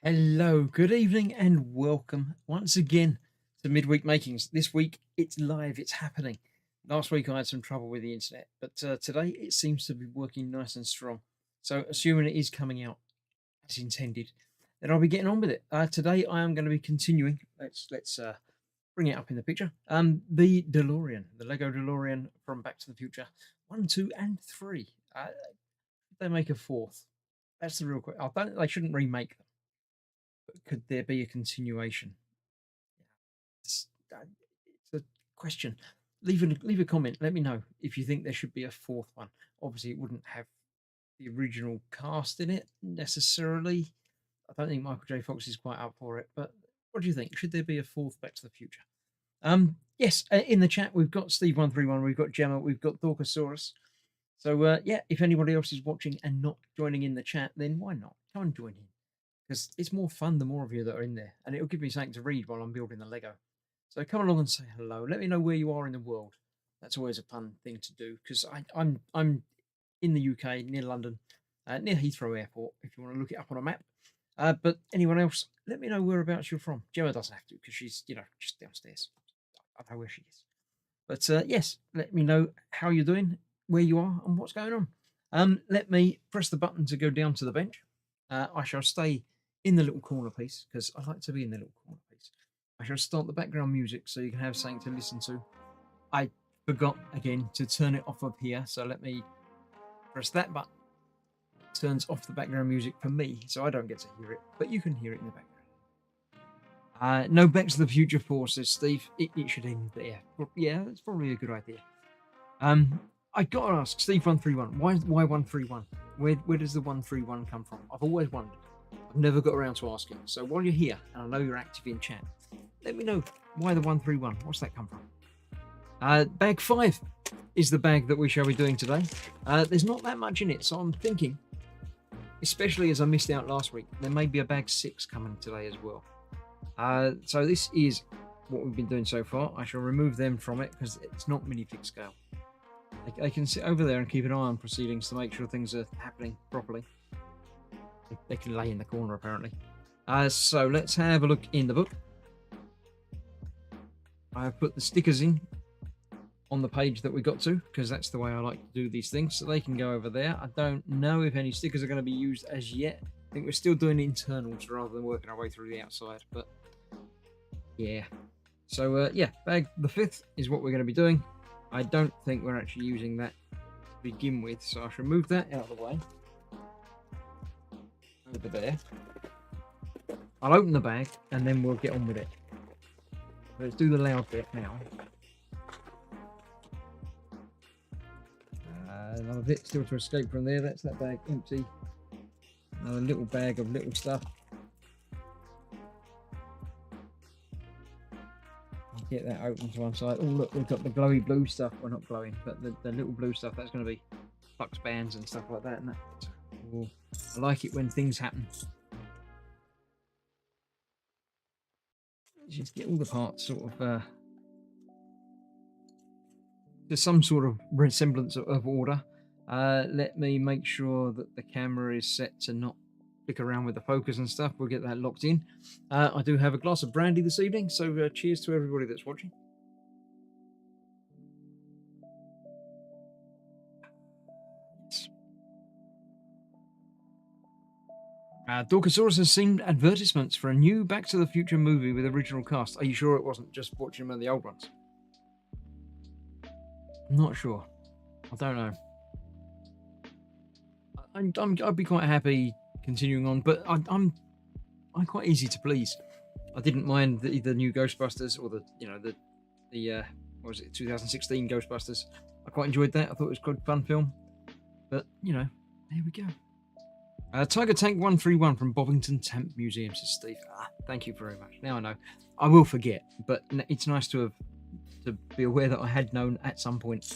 Hello, good evening, and welcome once again to Midweek Makings. This week it's live, it's happening. Last week I had some trouble with the internet, but today it seems to be working nice and strong. So, assuming it is coming out as intended, then I'll be getting on with it. Today I am going to be continuing. Let's bring it up in the picture. The DeLorean, the Lego Delorean from Back to the Future, 1, 2, and 3. They make a fourth. That's the real question. I don't. They shouldn't remake them. Could there be a continuation? It's a question. Leave a comment. Let me know if you think there should be a fourth one. Obviously, it wouldn't have the original cast in it necessarily. I don't think Michael J. Fox is quite up for it. But what do you think? Should there be a fourth Back to the Future? Yes. In the chat, we've got Steve131, we've got Gemma, we've got Dorkasaurus. So yeah, if anybody else is watching and not joining in the chat, then why not? Come and join in, because it's more fun the more of you that are in there, and it'll give me something to read while I'm building the Lego. So come along and say hello. Let me know where you are in the world. That's always a fun thing to do, because I'm in the UK, near London, near Heathrow Airport, if you want to look it up on a map. But anyone else, let me know whereabouts you're from. Gemma doesn't have to, because she's just downstairs. I know where she is. But yes, let me know how you're doing, where you are, and what's going on. Let me press the button to go down to the bench. I shall stay in the little corner piece because I like to be in the little corner piece. I shall start the background music so you can have something to listen to. I forgot again to turn it off up here, so let me press that button. It turns off the background music for me, so I don't get to hear it, but you can hear it in the background. No Back to the Future 4, says Steve. It should end there. Yeah, that's probably a good idea. I gotta ask Steve131, why 131? Where does the 131 come from? I've always wondered. I've never got around to asking. So while you're here, and I know you're active in chat, let me know why the 131. What's that come from? Bag 5 is the bag that we shall be doing today. There's not that much in it, so I'm thinking, especially as I missed out last week, there may be a bag 6 coming today as well. So this is what we've been doing so far. I shall remove them from it because it's not minifig scale. I can sit over there and keep an eye on proceedings to make sure things are happening properly. They can lay in the corner, apparently. So let's have a look in the book. I've put the stickers in on the page that we got to, because that's the way I like to do these things. So they can go over there. I don't know if any stickers are going to be used as yet. I think we're still doing internals rather than working our way through the outside. But yeah. So yeah, bag the 5th is what we're going to be doing. I don't think we're actually using that to begin with, so I shall move that out of the way. Over there. I'll open the bag and then we'll get on with it. Let's do the loud bit now. Another bit still to escape from there. That's that bag empty. Another little bag of little stuff. Get that open to one side. Oh look, we've got the glowy blue stuff. Well, not glowing, but the little blue stuff. That's going to be flux bands and stuff like that. And that. Oh, I like it when things happen. Just get all the parts sort of to some sort of resemblance of order. Let me make sure that the camera is set to not click around with the focus and stuff. We'll get that locked in. I do have a glass of brandy this evening, so cheers to everybody that's watching. Dorkasaurus has seen advertisements for a new Back to the Future movie with original cast. Are you sure it wasn't just watching one of the old ones? I'm not sure. I don't know. I'd be quite happy continuing on, but I'm quite easy to please. I didn't mind the new Ghostbusters or the what was it, 2016 Ghostbusters. I quite enjoyed that. I thought it was a good fun film. But there we go. Tiger Tank 131 from Bovington Tank Museum, says Steve. Thank you very much. Now I know. I will forget, but it's nice to be aware that I had known at some point.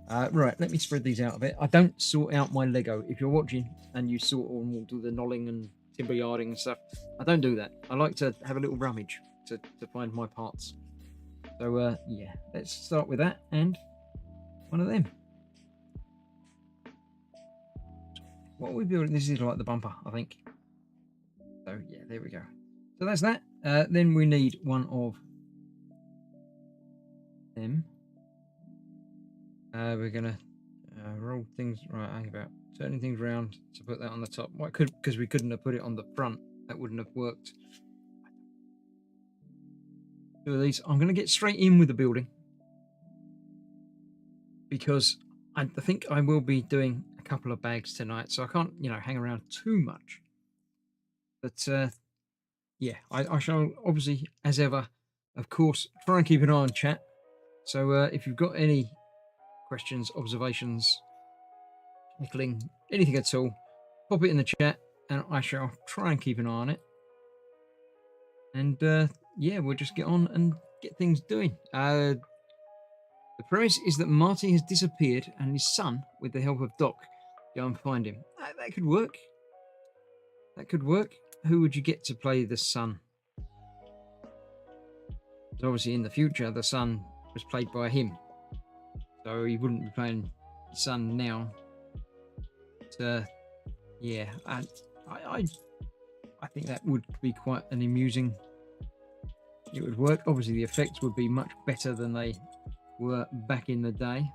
Right, let me spread these out a bit. I don't sort out my Lego. If you're watching and you sort and do the knolling and timber yarding and stuff, I don't do that. I like to have a little rummage to find my parts. So yeah, let's start with that and one of them. What are we building? This is like the bumper, I think. So So yeah, there we go. So that's that. Then we need one of them. We're gonna roll things right. Hang about turning things around to put that on the top. Why could because we couldn't have put it on the front. That wouldn't have worked. Two of these. I'm gonna get straight in with the building because I think I will be doing a couple of bags tonight, so I can't hang around too much. But yeah, I shall obviously, as ever, of course, try and keep an eye on chat. So if you've got any questions, observations, heckling, anything at all, pop it in the chat and I shall try and keep an eye on it. And yeah, we'll just get on and get things doing. The premise is that Marty has disappeared and his son, with the help of Doc, go and find him. That could work. That could work. Who would you get to play the son? So obviously in the future, the son was played by him. So he wouldn't be playing his son now. But, yeah, I think that would be quite an amusing. It would work. Obviously, the effects would be much better than they were back in the day.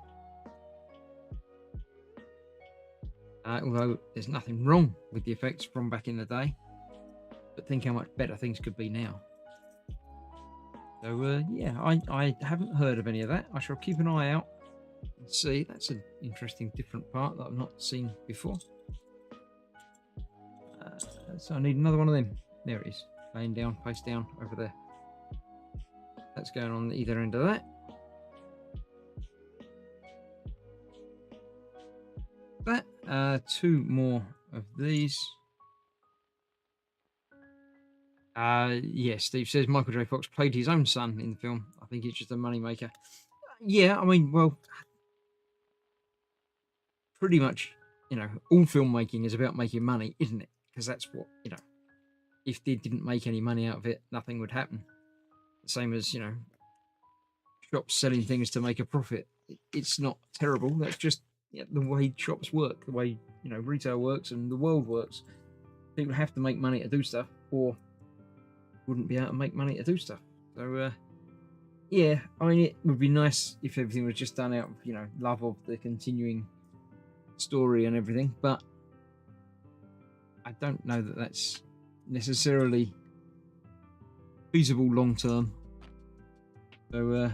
Although there's nothing wrong with the effects from back in the day. But think how much better things could be now. So, yeah, I haven't heard of any of that. I shall keep an eye out and see. That's an interesting, different part that I've not seen before. So I need another one of them. There it is. Laying down, face down, over there. That's going on either end of that. Two more of these. Yeah, Steve says Michael J. Fox played his own son in the film. I think it's just a moneymaker. Yeah, I mean, well, pretty much, all filmmaking is about making money, isn't it? Because that's what, if they didn't make any money out of it, nothing would happen. The same as, shops selling things to make a profit. It's not terrible. That's just the way shops work, the way, retail works and the world works. People have to make money to do stuff, or wouldn't be able to make money to do stuff. So, yeah, I mean, it would be nice if everything was just done out of, love of the continuing story and everything, but I don't know that that's necessarily feasible long term. So,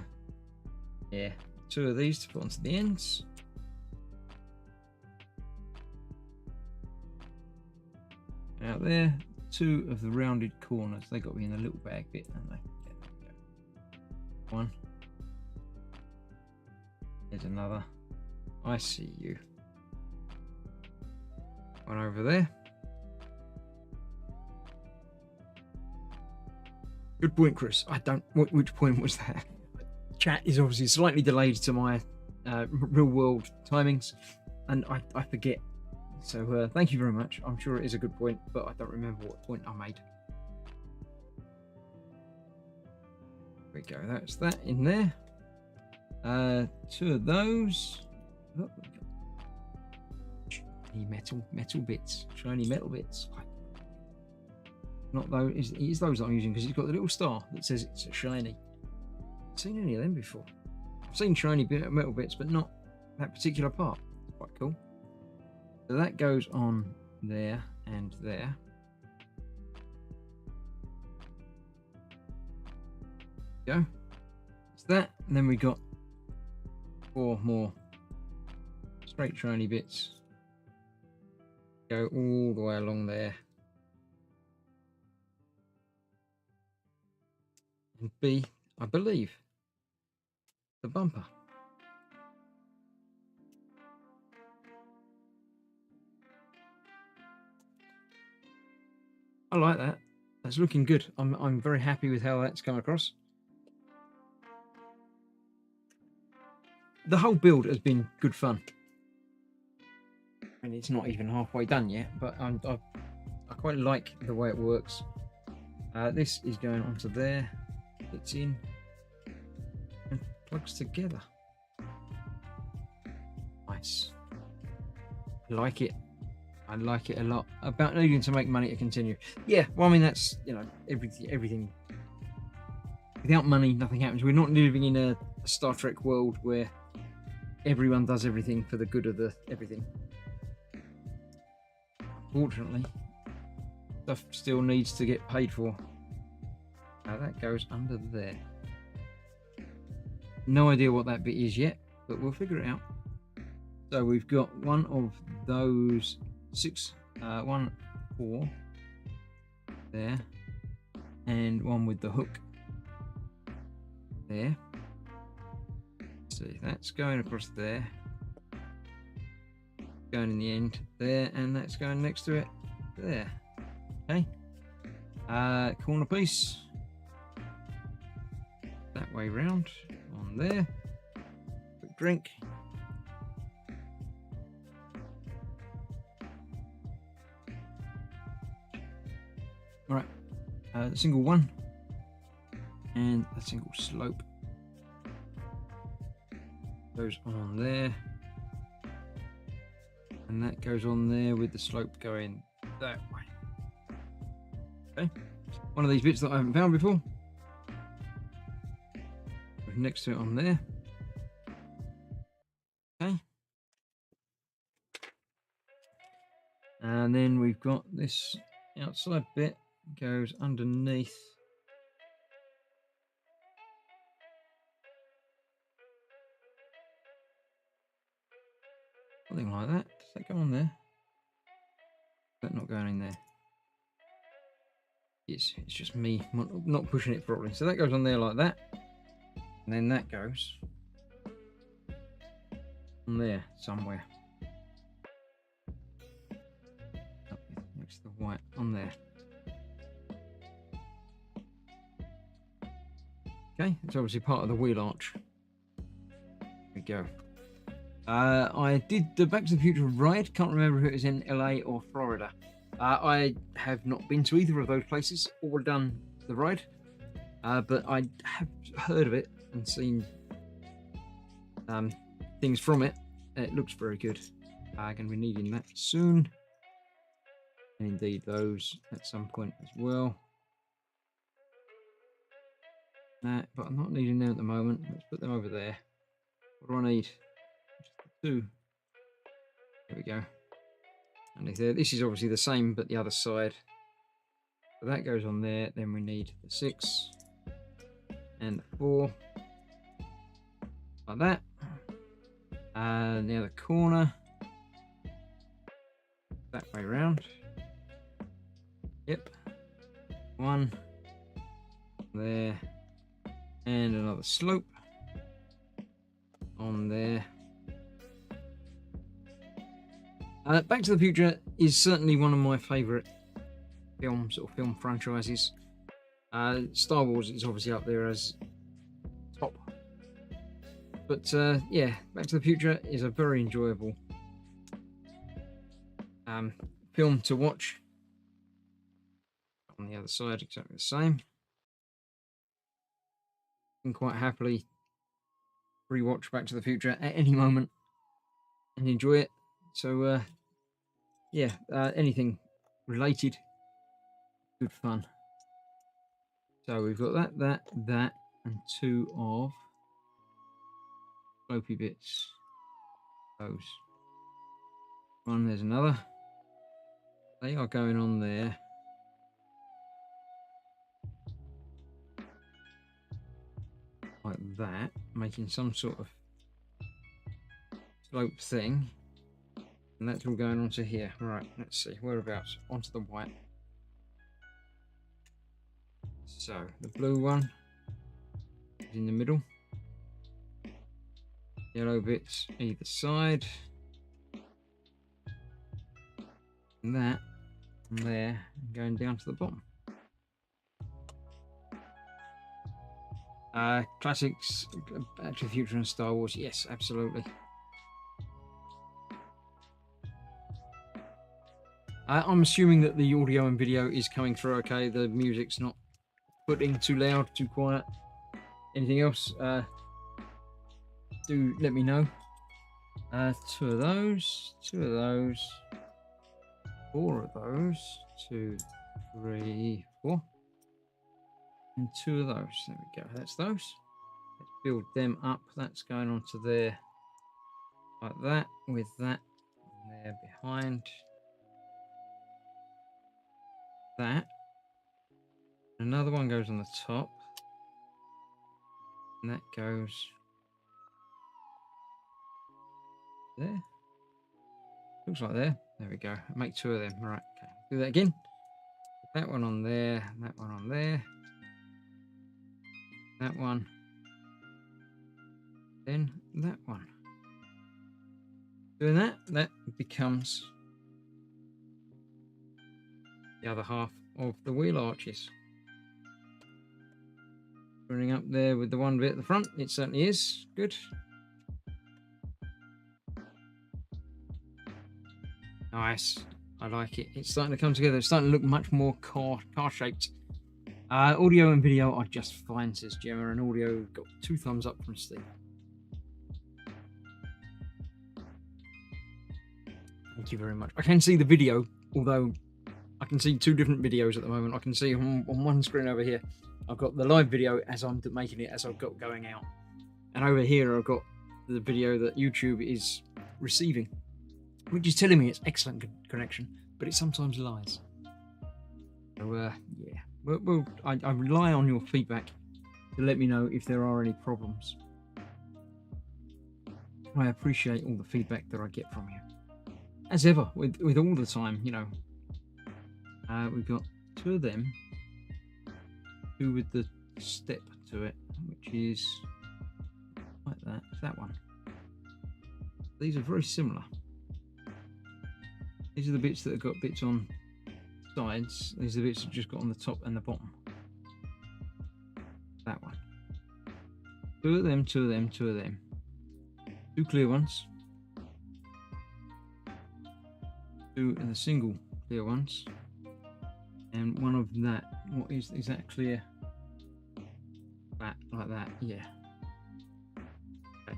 yeah, two of these to put onto the ends. Out there, two of the rounded corners. They got to be in the little bag bit, haven't they? Yeah, there we go. One. There's another. I see you. One over there. Good point, Chris. I don't. Which point was that? Chat is obviously slightly delayed to my real world timings, and I forget. So thank you very much. I'm sure it is a good point, but I don't remember what point I made. There we go. That's that in there. Two of those. Oh, shiny metal bits. Shiny metal bits. Not those. It is those that I'm using because it's got the little star that says it's a shiny. I've seen any of them before. I've seen shiny metal bits, but not that particular part. It's quite cool. So that goes on there and there. Go. It's that, and then we got 4 more straight shiny bits. Go all the way along there. And B, I believe, the bumper. I like that. That's looking good. I'm very happy with how that's come across. The whole build has been good fun. And it's not even halfway done yet, but I quite like the way it works. This is going onto there. It's in and plugs together. Nice. I like it. I like it a lot. About needing to make money to continue. Yeah, well, I mean, that's, you know, everything. Without money, nothing happens. We're not living in a Star Trek world where everyone does everything for the good of the everything. Fortunately, stuff still needs to get paid for. Now that goes under there. No idea what that bit is yet, but we'll figure it out. So we've got one of those 6, 1, 4 there, and one with the hook there. See, that's going across there, going in the end there, and that's going next to it there. Okay, corner piece that way round on there. Quick drink. All right, the single one and a single slope goes on there, and that goes on there with the slope going that way. Okay, one of these bits that I haven't found before. Next to it on there. Okay, and then we've got this outside bit goes underneath. Something like that. Does that go on there? But not going in there. It's just me not pushing it properly. So that goes on there like that. And then that goes on there somewhere. Up next to the white on there. Okay, it's obviously part of the wheel arch. There we go. I did the Back to the Future ride. Can't remember if it was in LA or Florida. I have not been to either of those places or done the ride, but I have heard of it and seen things from it. It looks very good. I'm going to be needing that soon. And indeed those at some point as well. But I'm not needing them at the moment. Let's put them over there. What do I need? Just the 2. There we go. And there. This is obviously the same, but the other side. So that goes on there. Then we need the 6 and the 4, like that. And the other corner, that way round. Yep. 1 there. And another slope on there. Back to the Future is certainly one of my favourite film franchises. Star Wars is obviously up there as top. But yeah, Back to the Future is a very enjoyable film to watch. On the other side, exactly the same. Can quite happily rewatch Back to the Future at any moment and enjoy it. So yeah, anything related, good fun. So we've got that, and 2 of slopey bits. Those. One, there's another. They are going on there. Like that, making some sort of slope thing. And that's all going onto here. Right, let's see, whereabouts? Onto the white. So, the blue one is in the middle. Yellow bits either side. And that, and there, and going down to the bottom. Classics, Back to the Future and Star Wars, yes, absolutely. I'm assuming that the audio and video is coming through okay. The music's not putting too loud, too quiet. Anything else? Do let me know. 2 of those, 2 of those. 4 of those. 2, 3, 4. And 2 of those. There we go. That's those. Let's build them up. That's going onto there like that, with that there behind that. Another one goes on the top. And that goes there. Looks like there. There we go. Make 2 of them. Right. Okay. Do that again. Put that one on there. That one on there. That one. Then that one. Doing that, that becomes the other half of the wheel arches. Running up there with the one bit at the front, it certainly is. Good. Nice. I like it. It's starting to come together. It's starting to look much more car-shaped. Audio and video are just fine, says Gemma, and audio got 2 thumbs up from Steve. Thank you very much. I can see the video, although I can see 2 different videos at the moment. I can see on one screen over here, I've got the live video as I'm making it, as I've got going out. And over here, I've got the video that YouTube is receiving, which is telling me it's excellent connection, but it sometimes lies. So, yeah. Well, I rely on your feedback to let me know if there are any problems. I appreciate all the feedback that I get from you. As ever, with all the time, you know. We've got 2 of them. 2 with the step to it, which is like that. It's that one. These are very similar. These are the bits that have got bits on sides. These are the bits that just got on the top and the bottom. That one. 2 of them, 2 of them, 2 of them. 2 clear ones. 2 in the single clear ones. And 1 of that. What is that clear? That, like that, yeah. Okay.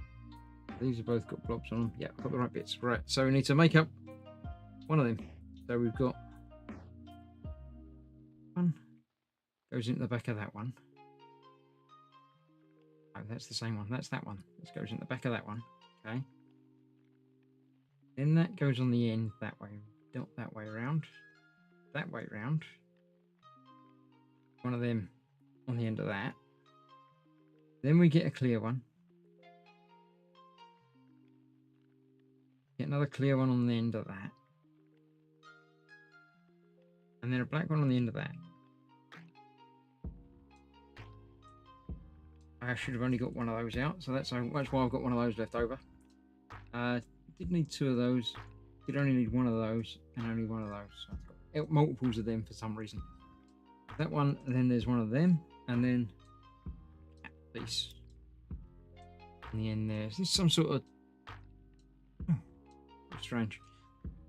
These have both got blobs on them. Yeah, I've got the right bits. Right, so we need to make up 1 of them. So we've got 1 goes into the back of that one. Oh, that's the same one. That's that one. This goes in the back of that one. Okay. Then that goes on the end that way. Not that way around. That way round. 1 of them on the end of that. Then we get a clear one. Get another clear one on the end of that. And then a black one on the end of that. I should have only got 1 of those out, so that's why I've got 1 of those left over. Did need 2 of those. Did only need 1 of those, and only 1 of those. So I've got multiples of them for some reason. That one, and then there's 1 of them, and then that piece in the end there. This is some sort of strange.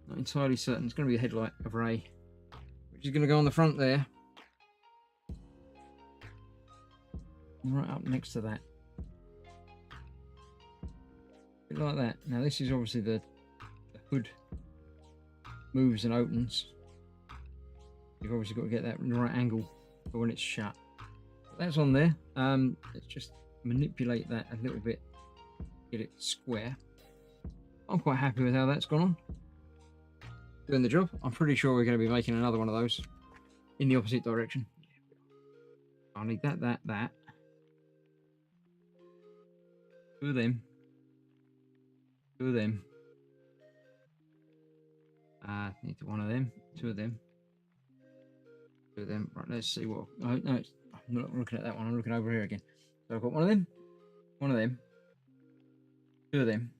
Not entirely certain. It's going to be a headlight array, which is going to go on the front there, right up next to that, a bit like that. Now this is obviously the hood moves and opens. You've obviously got to get that right angle for when it's shut. But that's on there. Let's just manipulate that a little bit, get it square. I'm quite happy with how that's gone on. Doing the job. I'm pretty sure we're going to be making another one of those in the opposite direction. I'll need that. 2 of them. 2 of them. Need 1 of them. 2 of them. 2 of them. Right, let's see what. Oh, no, I'm not looking at that one. I'm looking over here again. So I've got 1 of them. 1 of them. 2 of them.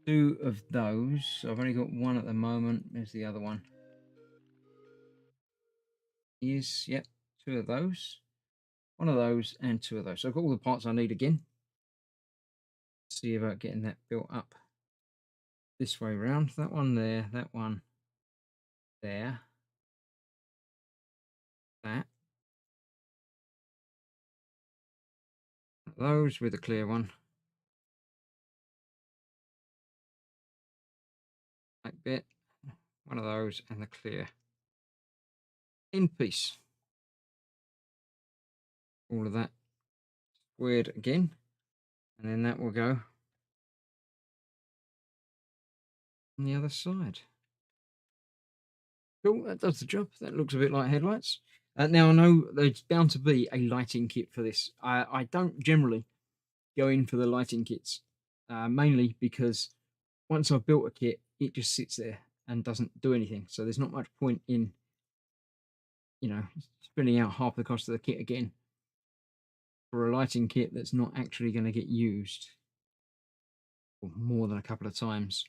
2 of those. So I've only got 1 at the moment. There's the other one. Yep, 2 of those. 1 of those and 2 of those. So I've got all the parts I need again. Let's see about getting that built up this way around. That one there, that one there, that. Those with a clear one. Black bit, one of those, and the clear in piece. All of that squared again, and then that will go on the other side. Cool, that does the job. That looks a bit like headlights. Now I know there's bound to be a lighting kit for this. I don't generally go in for the lighting kits, mainly because once I've built a kit, it just sits there and doesn't do anything. So there's not much point in, spending out half the cost of the kit again for a lighting kit that's not actually going to get used more than a couple of times.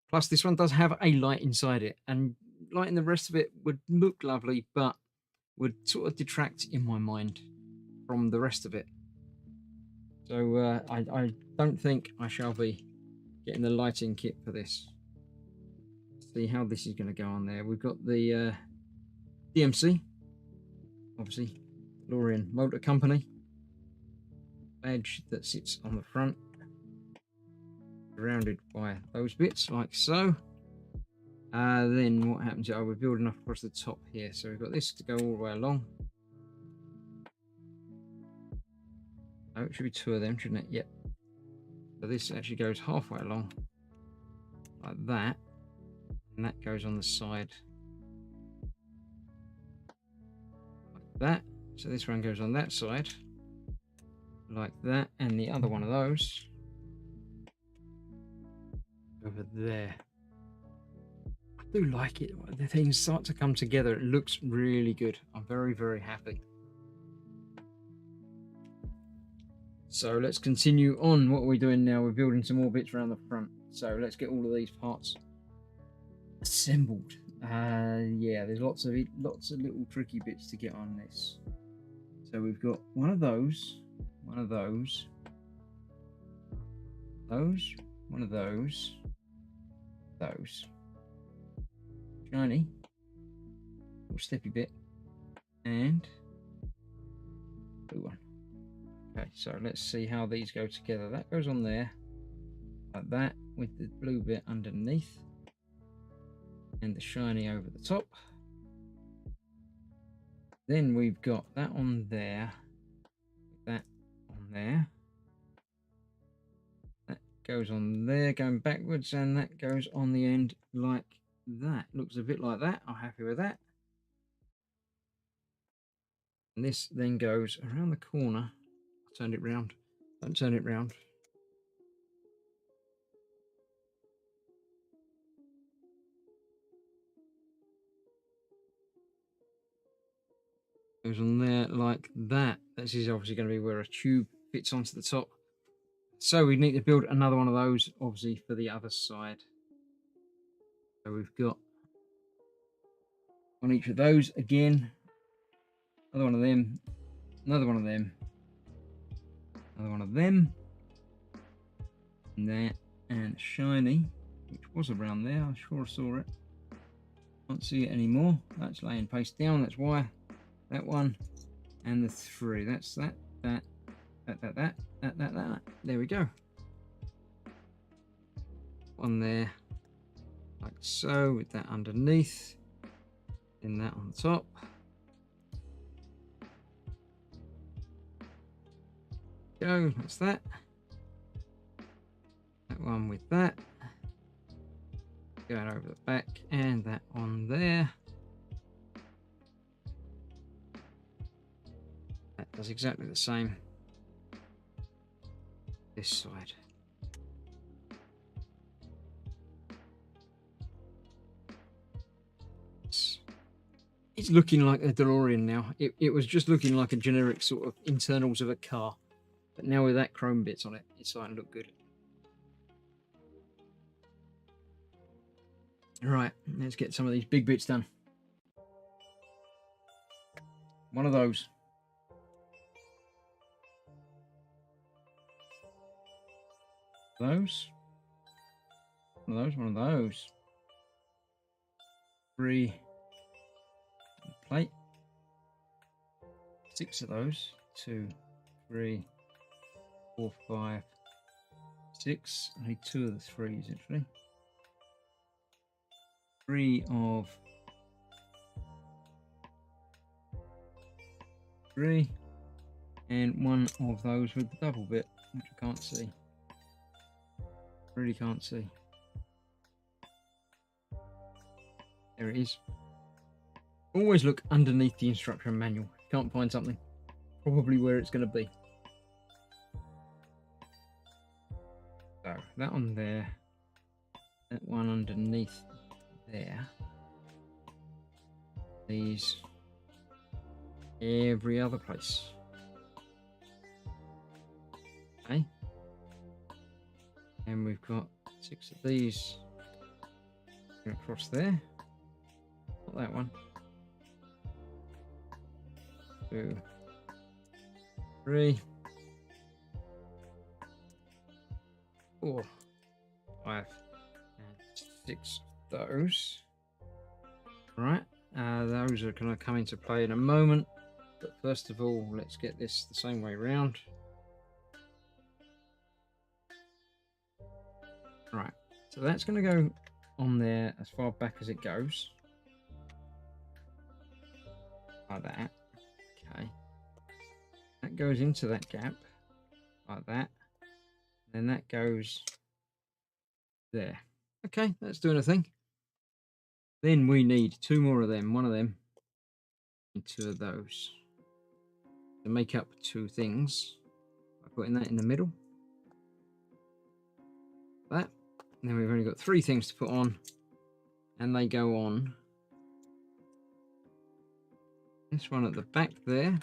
Plus, this one does have a light inside it, and lighting the rest of it would look lovely, but would sort of detract in my mind from the rest of it. So I don't think I shall be getting the lighting kit for this. See how this is going to go on there. We've got the DMC, obviously, Delorean Motor Company badge that sits on the front, surrounded by those bits like so. Then what happens? We're building up across the top here, so we've got this to go all the way along. Oh, it should be two of them, shouldn't it? Yep. So this actually goes halfway along like that, and that goes on the side like that. So this one goes on that side like that, and the other one of those over there. I do like it. The things start to come together. It looks really good. I'm very, very happy. So let's continue on. What are we doing now? We're building some more bits around the front. So let's get all of these parts assembled. Yeah, there's lots of little tricky bits to get on this. So we've got one of those, one of those, one of those, shiny, little slippy bit, and blue one. Okay, so let's see how these go together. That goes on there like that with the blue bit underneath and the shiny over the top. Then we've got that on there, that on there, that goes on there going backwards, and that goes on the end like that. Looks a bit like that. I'm happy with that. And this then goes around the corner. I turned it round. Don't turn it round. Goes on there like that. This is obviously going to be where a tube fits onto the top. So we need to build another one of those, obviously, for the other side. So we've got on each of those again. Another one of them. Another one of them. Another one of them. And that. And shiny, which was around there. I sure saw it. Can't see it anymore. That's laying face down. That's why. That one. And the three. That's that. That. That. There we go. One there, like so, with that underneath, and that on top. Go, that's that. That one with that. Going over the back, and that on there. That does exactly the same this side. It's looking like a DeLorean now. It was just looking like a generic sort of internals of a car. But now with that chrome bits on it, it's starting to look good. Right, let's get some of these big bits done. One of those. Those. One of those, one of those. 3 plate. 6 of those. 2, 3, 4, 5, 6. I need 2 of the 3s actually. 3 of 3, and 1 of those with the double bit, which I can't see. Really can't see. There it is. Always look underneath the instruction manual. Can't find something, probably where it's going to be. So that one there, that one underneath there. These every other place. Okay. And we've got 6 of these across there. Not that one. 2, 3, 4, 5, and 6 of those. Right, those are going to come into play in a moment. But first of all, let's get this the same way around. Right, so that's going to go on there as far back as it goes. Like that. Okay. That goes into that gap. Like that. Then that goes there. Okay, that's doing a thing. Then we need 2 more of them. 1 of them and 2 of those. To make up 2 things. By putting that in the middle. That. And then we've only got 3 things to put on, and they go on this one at the back there,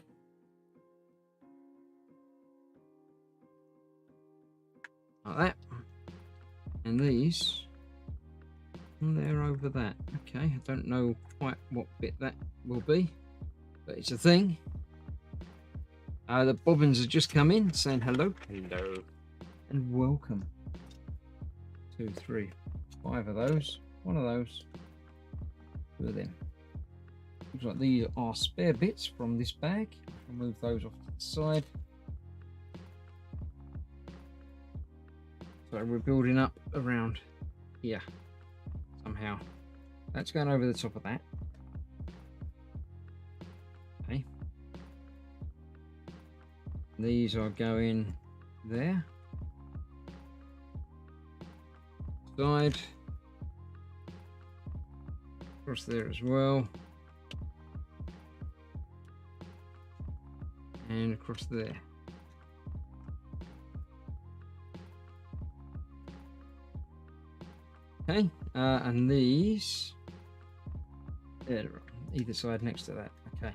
like that, and these and they're over that. Okay, I don't know quite what bit that will be, but it's a thing. The bobbins have just come in saying hello, and welcome. 2, 3, 5 of those, 1 of those, 2 of them. Looks like these are spare bits from this bag. I'll move those off to the side. So we're building up around here somehow. That's going over the top of that. Okay. These are going there. Side. Across there as well. And across there. Okay, and these, there, either side next to that. Okay,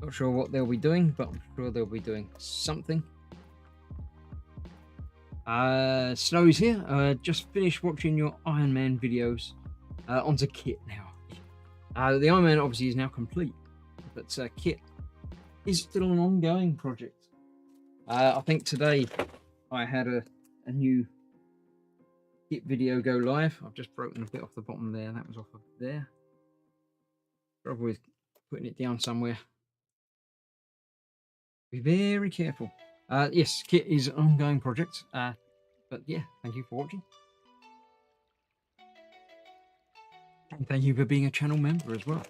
not sure what they'll be doing, but I'm sure they'll be doing something. Snowy's here. Just finished watching your Iron Man videos. Onto kit now. The Iron Man obviously is now complete, but kit is still an ongoing project. I think today I had a new kit video go live. I've just broken a bit off the bottom there. That was off of there. Trouble with putting it down somewhere. Be very careful. Yes, kit is an ongoing project. But yeah, thank you for watching. And thank you for being a channel member as well.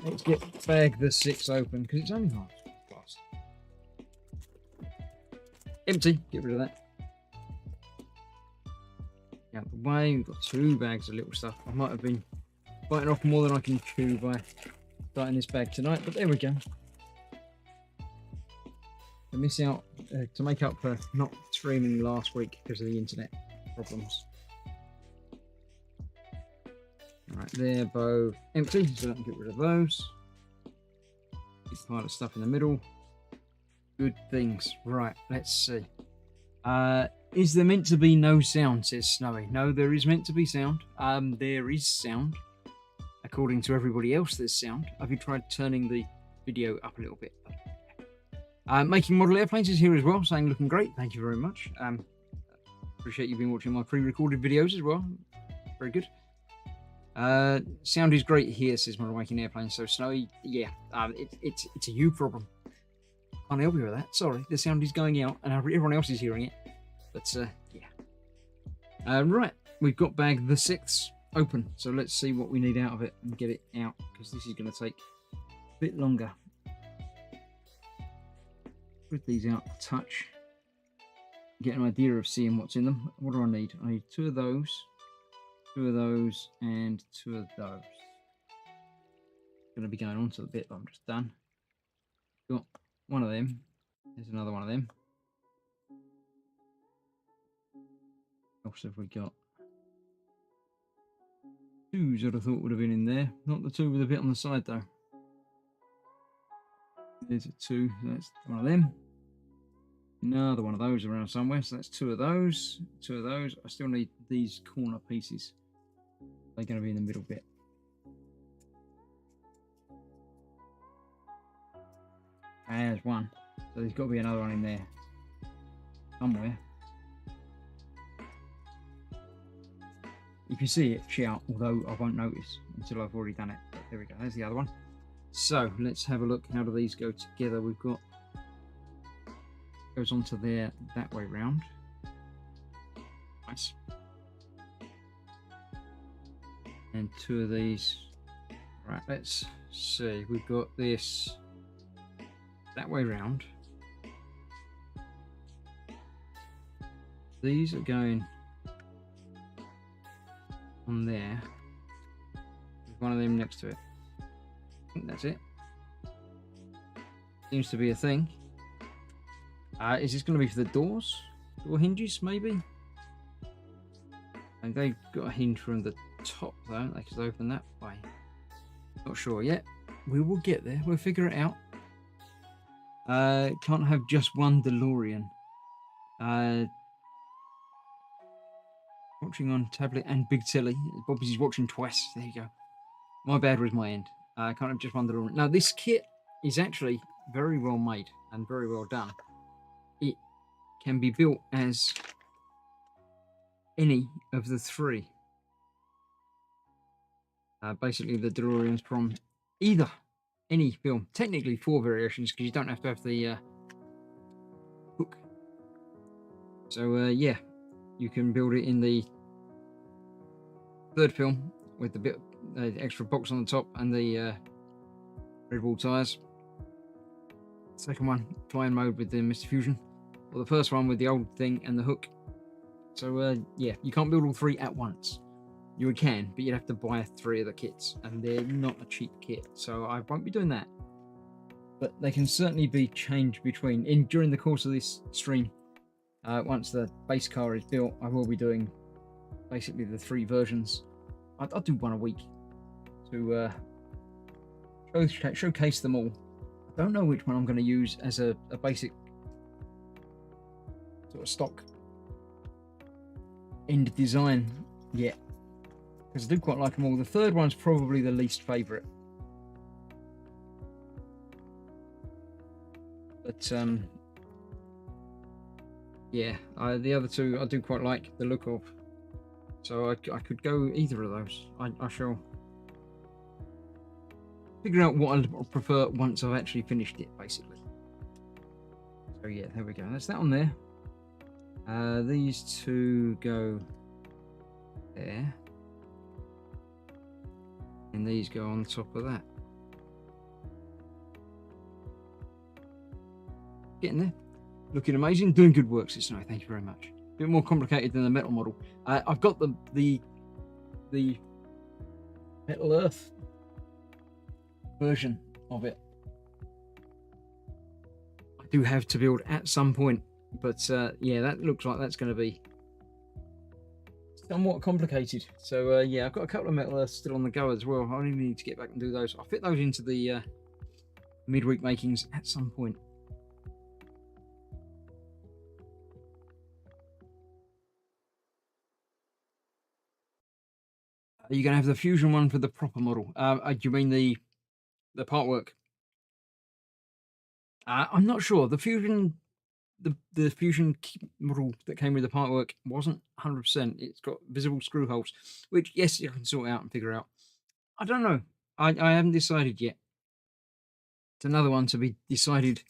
Let's get bag the 6 open because it's only half past. Empty. Get rid of that. Out the way. We've got 2 bags of little stuff. I might have been biting off more than I can chew by starting this bag tonight, but there we go. To miss out, to make up for not streaming last week because of the internet problems. Right, they're both empty, so I can get rid of those. Big pile of stuff in the middle. Good things. Right, let's see. Is there meant to be no sound, says Snowy. No, there is meant to be sound. There is sound. According to everybody else, there's sound. Have you tried turning the video up a little bit? Making model airplanes is here as well, saying looking great. Thank you very much. Appreciate you been watching my pre-recorded videos as well. Very good. Sound is great here, says model making airplanes. So Snowy, yeah, it's a you problem. Can't help you with that. Sorry, the sound is going out, and everyone else is hearing it. But yeah. Right, we've got bag the 6th open, so let's see what we need out of it and get it out, because this is going to take a bit longer. Put these out a touch, get an idea of seeing what's in them. What do I need? I need 2 of those, 2 of those, and 2 of those. Going to be going on to the bit that I'm just done. Got one of them. There's another one of them. What else have we got? 2s that I thought would have been in there. Not the 2 with a bit on the side though. There's a 2. That's one of them. Another one of those around somewhere. So that's 2 of those. 2 of those. I still need these corner pieces. They're going to be in the middle bit. There's one. So there's got to be another one in there somewhere. If you see it, shout, although I won't notice until I've already done it. But there we go, there's the other one. So let's have a look. How do these go together? We've got, goes onto there that way round. Nice. And 2 of these. Right, let's see. We've got this that way round. These are going on there. There's one of them next to it. I think that's it. Seems to be a thing. Is this going to be for the doors? Door hinges, maybe? And they've got a hinge from the top, though. They could open that way. Not sure yet. We will get there. We'll figure it out. Can't have just one DeLorean. Watching on tablet and big telly. Bobby's watching twice. There you go. My bad was my end. Can't have just one DeLorean. Now, this kit is actually very well made and very well done. It can be built as any of the 3. Basically, the DeLoreans from either any film. Technically 4 variations, because you don't have to have the hook. So, yeah, you can build it in the 3rd film with the bit extra box on the top and the red wall tires. 2nd one, flying mode with the Mr. Fusion, or the 1st one with the old thing and the hook. So yeah, you can't build all 3 at once. You can, but you'd have to buy 3 of the kits, and they're not a cheap kit, so I won't be doing that. But they can certainly be changed during the course of this stream. Once the base car is built, I will be doing basically the 3 versions. I'll do one a week to showcase them all. I don't know which one I'm going to use as a basic sort of stock end design yet, because I do quite like them all. The 3rd one's probably the least favourite, but yeah, the other 2 I do quite like the look of, so I could go either of those. I shall figure out what I prefer once I've actually finished it, basically. So yeah, there we go. That's that on there. These 2 go there, and these go on top of that. Getting there. Looking amazing. Doing good work, Snow. Thank you very much. A bit more complicated than the metal model. I've got the Metal Earth version of it. I do have to build at some point, but yeah, that looks like that's going to be somewhat complicated. So yeah, I've got a couple of Metal Earths still on the go as well. I only need to get back and do those. I'll fit those into the midweek makings at some point. Are you going to have the Fusion one for the proper model? Do you mean the part work? I'm not sure. The Fusion, the Fusion model that came with the part work wasn't 100%. It's got visible screw holes, which yes, you can sort out and figure out. I don't know. I haven't decided yet. It's another one to be decided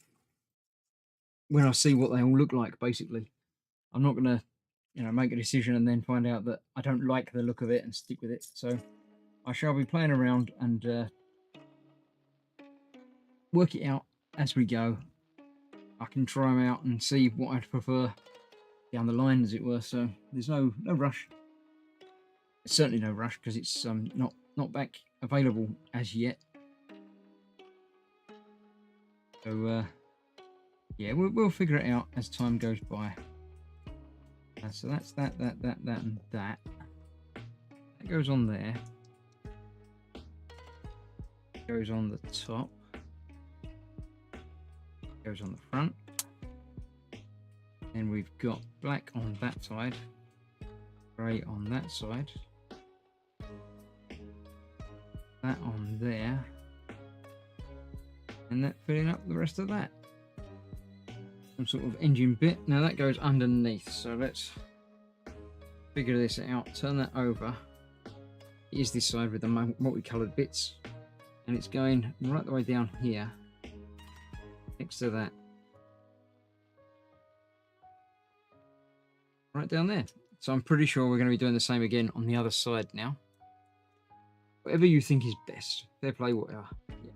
when I see what they all look like. Basically, I'm not going to, make a decision and then find out that I don't like the look of it and stick with it. So I shall be playing around and work it out as we go. I can try them out and see what I'd prefer down the line, as it were. So there's no rush. There's certainly no rush because it's not back available as yet. So yeah, we'll figure it out as time goes by. So that's that, and that. That goes on there. Goes on the top. Goes on the front. And we've got black on that side, grey on that side, that on there, and that filling up the rest of that. Some sort of engine bit. Now that goes underneath, so let's figure this out. Turn that over. It is this side with the multicoloured bits, and it's going right the way down here, next to that. Right down there. So I'm pretty sure we're going to be doing the same again on the other side now. Whatever you think is best. Fair play, whatever. Yeah.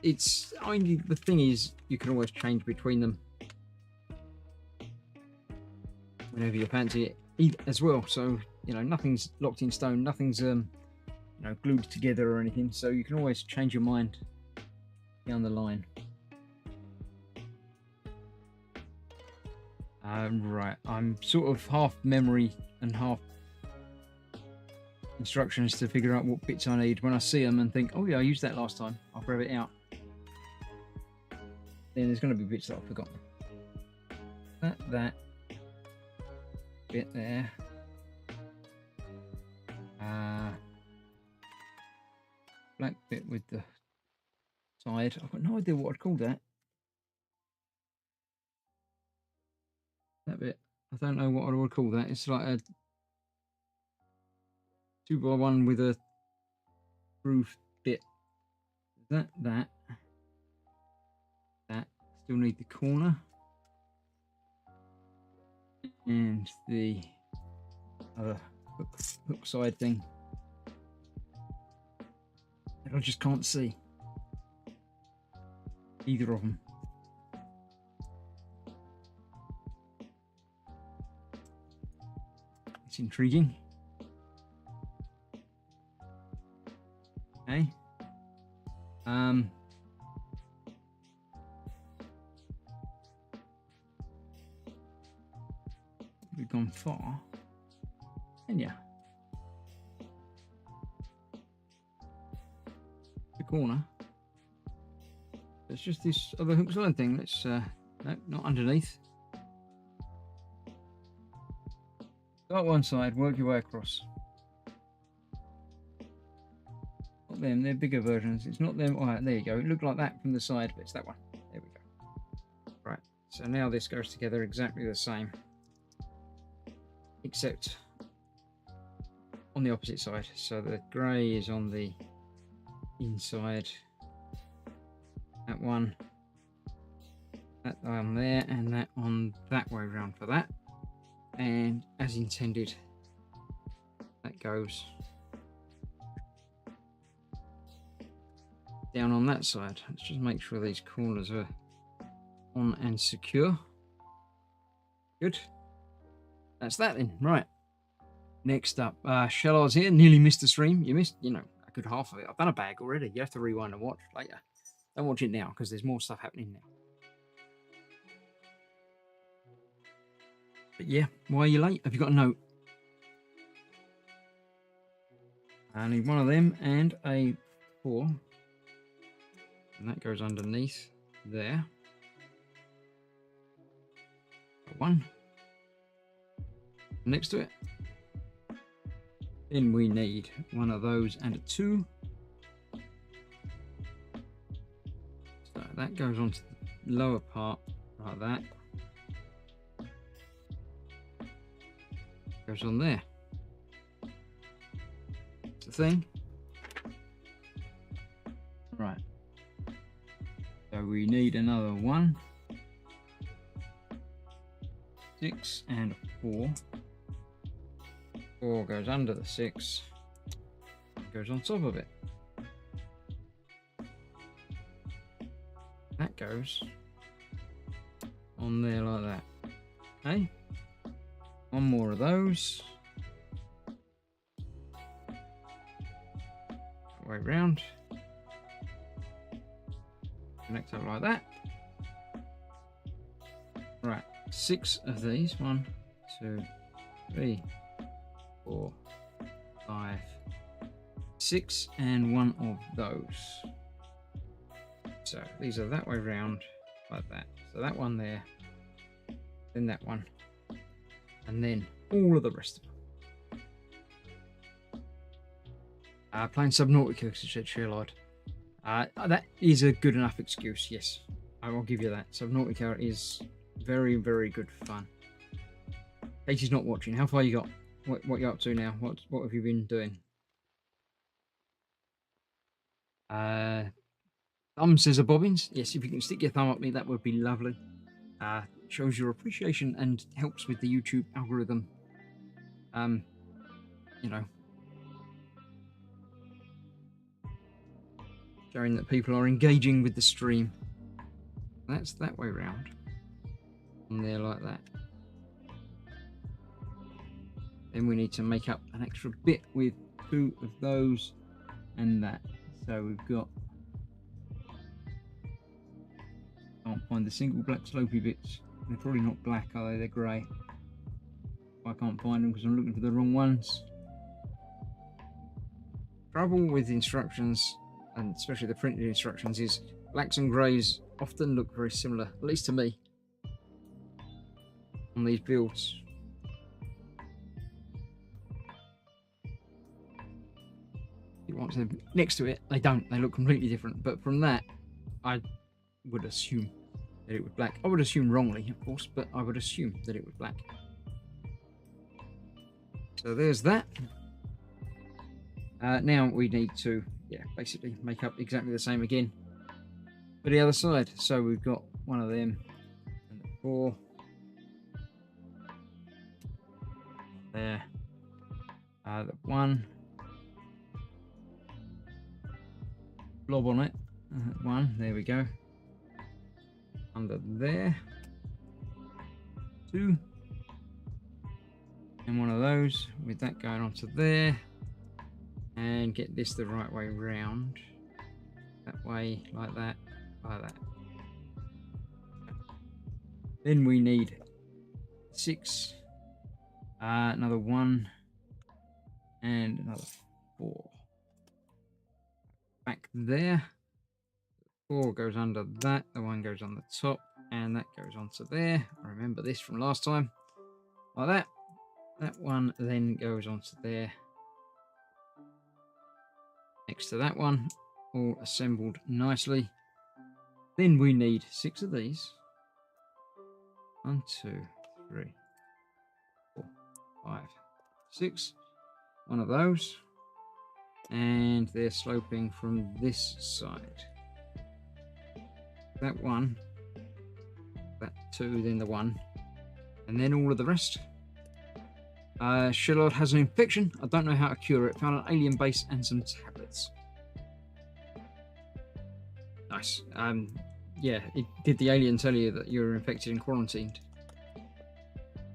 The thing is, you can always change between them whenever you fancy it as well. So, nothing's locked in stone. Nothing's, glued together or anything. So you can always change your mind down the line. Right, I'm sort of half memory and half instructions to figure out what bits I need when I see them and think, oh yeah, I used that last time, I'll grab it out. Then there's going to be bits that I've forgotten. That bit there. Black bit with the side. I've got no idea what I'd call that. That bit, I don't know what I would call that. It's like a 2x1 with a roof bit. That. Still need the corner. And the other hook side thing that I just can't see. Either of them. It's intriguing. Okay. We've gone far. And yeah. The corner. It's just this other hook side thing. Let's no, not underneath. Start one side, work your way across. Not them, they're bigger versions. It's not them. Alright, there you go. It looked like that from the side, but it's that one. There we go. Right, so now this goes together exactly the same, except on the opposite side. So the grey is on the inside. That one. That on there, and that on that way around for that. And as intended, that goes down on that side. Let's just make sure these corners are on and secure. Good. That's that then. Right. Next up, Shellars here. Nearly missed the stream. You missed, a good half of it. I've done a bag already. You have to rewind and watch later. Don't watch it now because there's more stuff happening now. But yeah, why are you late? Have you got a note? I need one of them and a 4. And that goes underneath there. One. Next to it. Then we need one of those and a 2. So that goes onto the lower part like that. Goes on there. It's the thing. Right. So we need another one. 6 and 4. 4 goes under the 6, goes on top of it. That goes on there like that. Okay, one more of those. Way round. Connect up like that. Right, 6 of these. 1, 2, 3, 4, 5, 6, and 1 of those. So these are that way round, like that. So that one there, then that one, and then all of the rest of them. Playing Subnautica, said Sherlock. That is a good enough excuse, yes. I will give you that. Subnautica is very, very good fun. Katie's not watching. How far you got? What you up to now? What have you been doing? Thumb scissor bobbins. Yes, if you can stick your thumb up me, that would be lovely. Shows your appreciation and helps with the YouTube algorithm. You know, showing that people are engaging with the stream. That's that way round. And there like that. Then we need to make up an extra bit with 2 of those and that. So we've got, can't find the single black slopey bits. They're probably not black, are they? They're grey. I can't find them because I'm looking for the wrong ones. Trouble with the instructions, and especially the printed instructions, is blacks and greys often look very similar, at least to me, on these builds. Once they're next to it, they don't. They look completely different. But from that, I would assume that it was black. I would assume wrongly, of course, but I would assume that it was black. So there's that. Now we need to, basically make up exactly the same again for the other side. So we've got one of them and the 4 there. The 1 blob on it. 1, there we go. Under there. 2. And one of those with that going onto there. And get this the right way round. That way, like that, like that. Then we need 6. Another 1. And another 4. Back there. 4 goes under that, the 1 goes on the top, and that goes onto there. I remember this from last time. Like that. That one then goes onto there. Next to that one, all assembled nicely. Then we need 6 of these. 1, 2, 3, 4, 5, 6. One of those. And they're sloping from this side. That 1, that 2, then the 1, and then all of the rest. Sherlock has an infection. I don't know how to cure it. Found an alien base and some tablets. Nice. Yeah, did the alien tell you that you were infected and quarantined?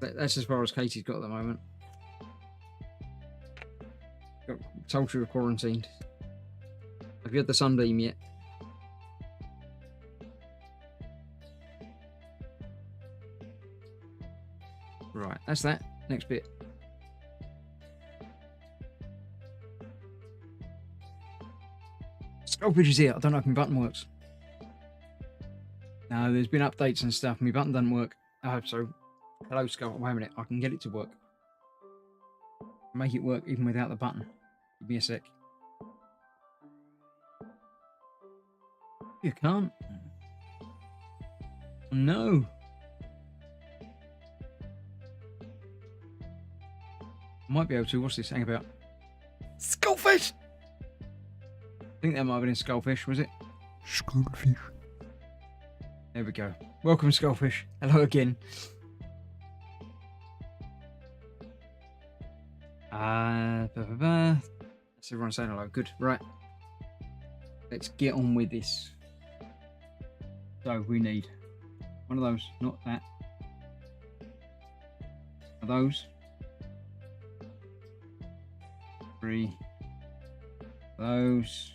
That's as far as Katie's got at the moment. Got told you were quarantined. Have you had the sunbeam yet? Right, that's that. Next bit. Sculpage is here. I don't know if my button works. No, there's been updates and stuff. My button doesn't work. So, hello, Sculpt. Wait a minute. I can get it to work. Make it work even without the button. Give me a sec. You can't. No. I might be able to. What's this thing about? Skullfish! I think that might have been Skullfish, was it? Skullfish. There we go. Welcome, Skullfish. Hello again. That's everyone saying hello. Good. Right. Let's get on with this. So we need one of those, not that. Of those. 3 of those.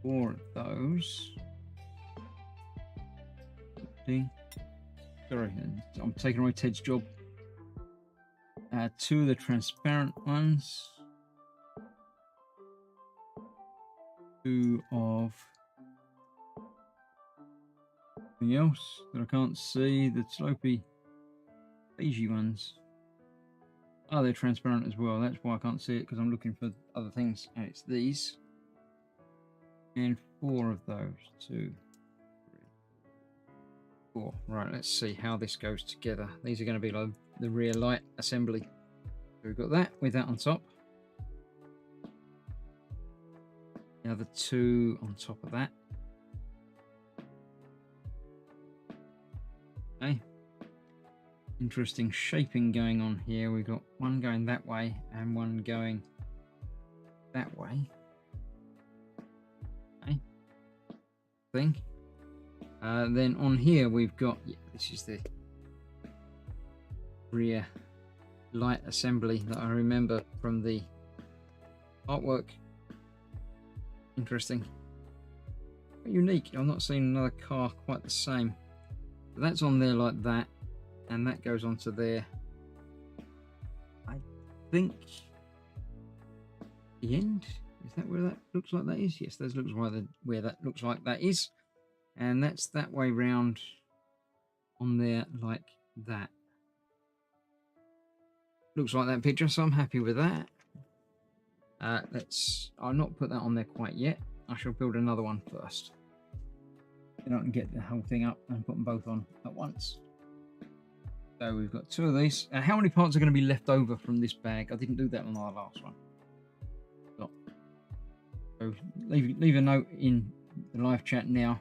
4 of those. Sorry, I'm taking away Ted's job. 2 of the transparent ones. 2 of something else that I can't see. The slopey, beigey ones. Oh, they're transparent as well. That's why I can't see it, because I'm looking for other things. And it's these. And 4 of those. 2, 3, 4. Right, let's see how this goes together. These are going to be like the rear light assembly. So we've got that with that on top. The other 2 on top of that. Okay. Interesting shaping going on here. We've got one going that way and one going that way. Okay. Thing. Then on here we've got, yeah, this is the rear light assembly that I remember from the artwork. Interesting. Unique. I'm not seeing another car quite the same. So that's on there like that. And that goes onto there. I think the end. Is that where that looks like that is? Yes, that looks where that looks like that is. And that's that way round on there like that. Looks like that picture, so I'm happy with that. I'll not put that on there quite yet. I shall build another one first. Then I can get the whole thing up and put them both on at once. So we've got 2 of these. How many parts are going to be left over from this bag? I didn't do that on our last one. So leave a note in the live chat now.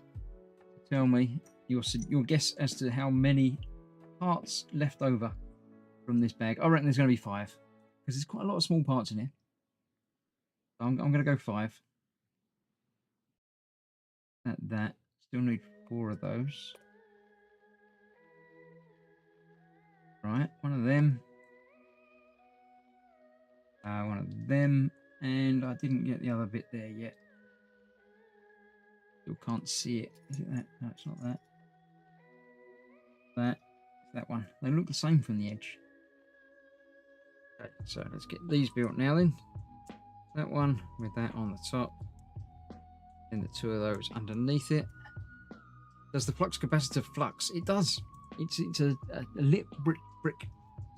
Tell me your guess as to how many parts left over from this bag. I reckon there's going to be 5. Because there's quite a lot of small parts in here. So I'm going to go 5. That. Still need 4 of those. Right, one of them. One of them. And I didn't get the other bit there yet. Still can't see it. Is it that? No, it's not that. That one. They look the same from the edge. Okay, so let's get these built now then. That one with that on the top. And the 2 of those underneath it. Does the flux capacitor flux? It does. It's a lit brick,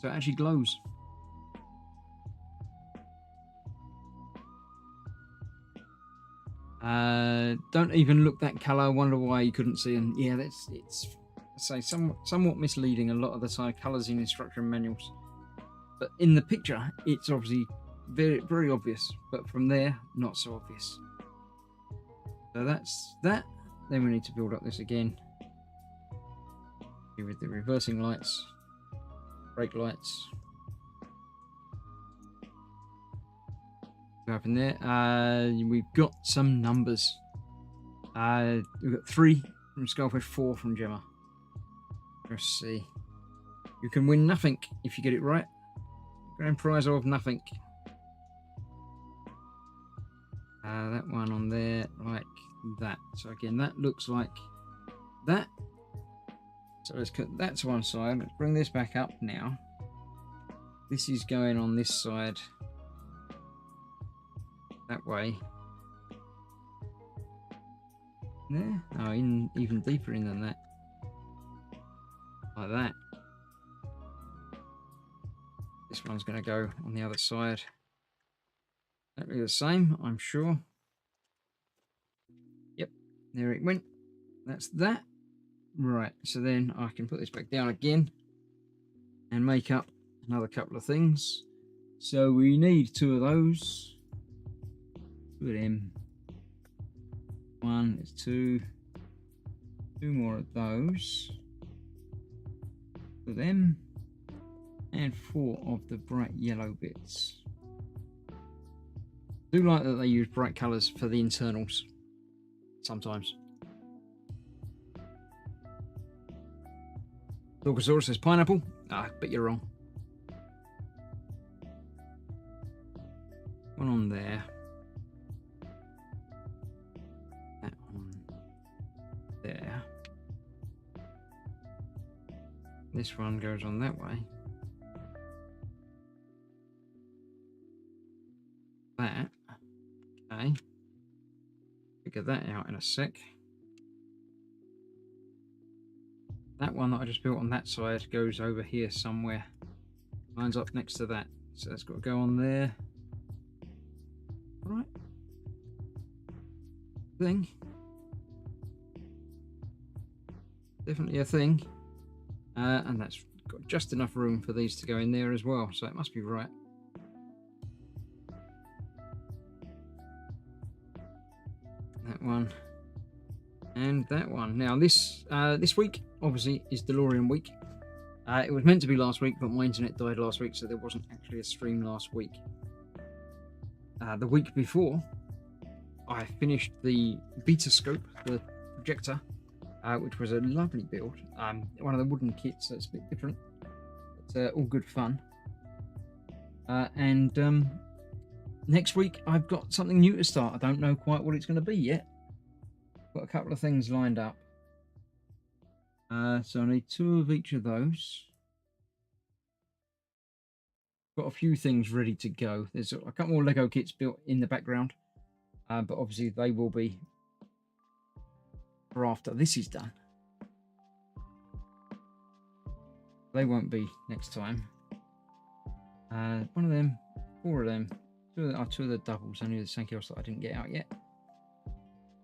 so it actually glows. Don't even look that colour. I wonder why you couldn't see. And yeah, it's say somewhat misleading a lot of the time. Colours in instruction manuals, but in the picture, it's obviously very, very obvious. But from there, not so obvious. So that's that. Then we need to build up this again with the reversing lights, brake lights. Go up in there. We've got some numbers. We've got 3 from Skullfish, 4 from Gemma. Let's see. You can win nothing if you get it right. Grand prize of nothing. That one on there like that. So again, that looks like that. So let's put that to one side. Let's bring this back up now. This is going on this side. That way. There. Oh, even deeper in than that. Like that. This one's going to go on the other side. Exactly the same, I'm sure. Yep, there it went. That's that. Right, so then I can put this back down again and make up another couple of things. So we need 2 of those. 2 of them. 1 is 2. 2 more of those. 2 of them. and 4 of the bright yellow bits. I do like that they use bright colours for the internals sometimes. Dorkosaurus says pineapple. Ah, but you're wrong. One on there. That on there. This one goes on that way. That. Okay. Figure that out in a sec. That one that I just built on that side goes over here somewhere. Lines up next to that. So that's got to go on there. Alright. Thing. Definitely a thing. And that's got just enough room for these to go in there as well. So it must be right. That one. And that one. Now this week obviously is DeLorean week. It was meant to be last week, but my internet died last week, so there wasn't actually a stream last week. The week before, I finished the beta scope, the projector, which was a lovely build. One of the wooden kits, so it's a bit different. But all good fun. And next week I've got something new to start. I don't know quite what it's going to be yet. Got a couple of things lined up. So I need 2 of each of those. Got a few things ready to go. There's a couple more Lego kits built in the background. But obviously they will be for after this is done. They won't be next time. One of them, 4 of them, 2 of the doubles. Only there's something else that I didn't get out yet.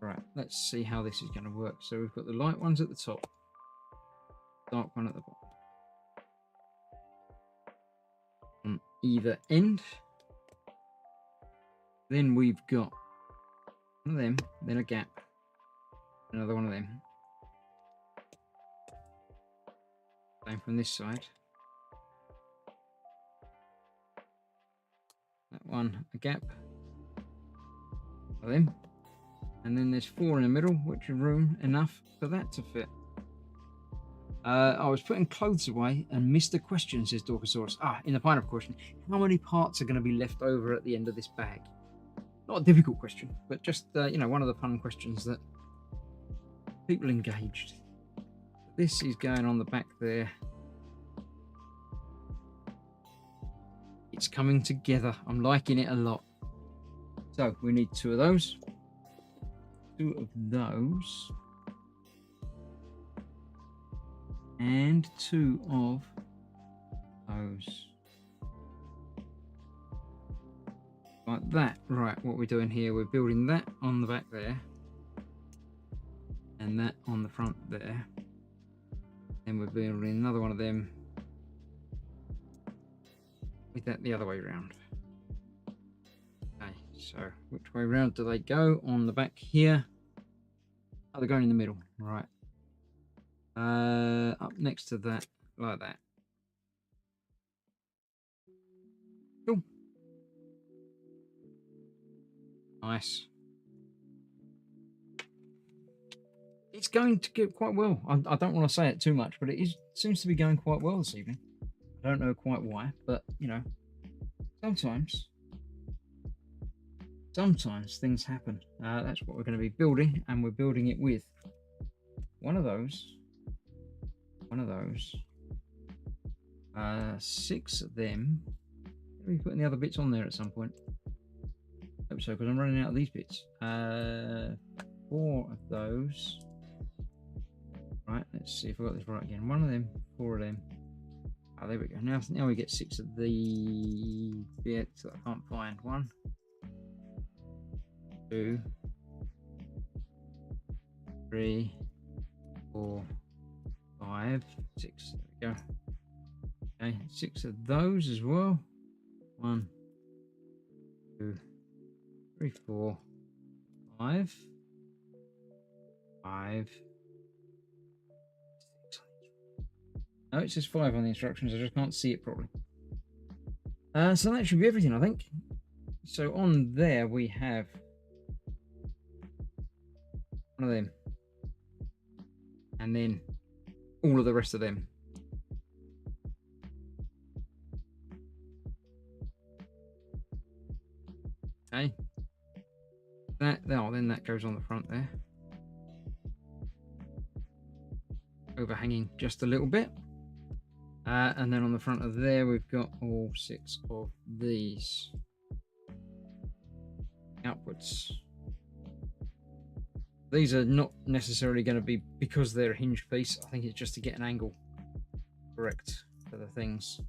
Right, let's see how this is going to work. So we've got the light ones at the top, dark one at the bottom. On either end. Then we've got one of them, then a gap, another one of them. Same from this side. That one, a gap. Of them. And then there's 4 in the middle, which is room enough for that to fit. I was putting clothes away and missed a question, says Dorkosaurus. In the pineapple question, how many parts are going to be left over at the end of this bag? Not a difficult question, but just, one of the fun questions that people engaged. This is going on the back there. It's coming together. I'm liking it a lot. So we need 2 of those. 2 of those. And 2 of those. Like that. Right, what we're doing here, we're building that on the back there. And that on the front there. Then we're building another one of them with that the other way around. Okay, so which way round do they go? On the back here. Oh, they're going in the middle. Right. Up next to that, like that. Cool. Nice. It's going to get quite well. I don't want to say it too much, but it seems to be going quite well this evening. I don't know quite why, but sometimes things happen. That's what we're going to be building, and we're building it with one of those, 6 of them. Maybe putting the other bits on there at some point. Hope so, because I'm running out of these bits. 4 of those. Right, let's see if I got this right again. 1 of them, 4 of them. Oh, there we go. Now we get 6 of the bits that I can't find. 1, 2, 3, 4, 5, 6. There we go. Okay, 6 of those as well. 1, 2, 3, 4, 5, 5, 6. No, it says 5 on the instructions. I just can't see it properly. So that should be everything, I think. So on there we have one of them. And then all of the rest of them. Okay. Then that goes on the front there. Overhanging just a little bit. And then on the front of there, we've got all 6 of these outwards. These are not necessarily going to be because they're a hinged piece. I think it's just to get an angle correct for the things.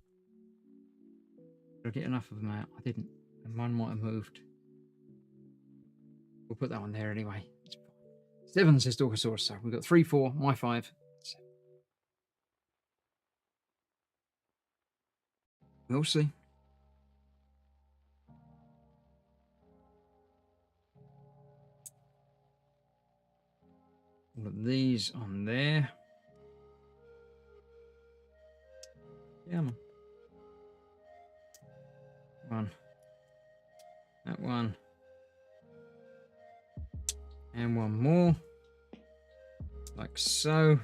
Did I get enough of them out? I didn't. And one might have moved. We'll put that one there anyway. 7 says Dorkosaurus, so we've got 3, 4, my 5. 7. We'll see. All of these on there. Yeah, man. One. That one. And one more. Like so.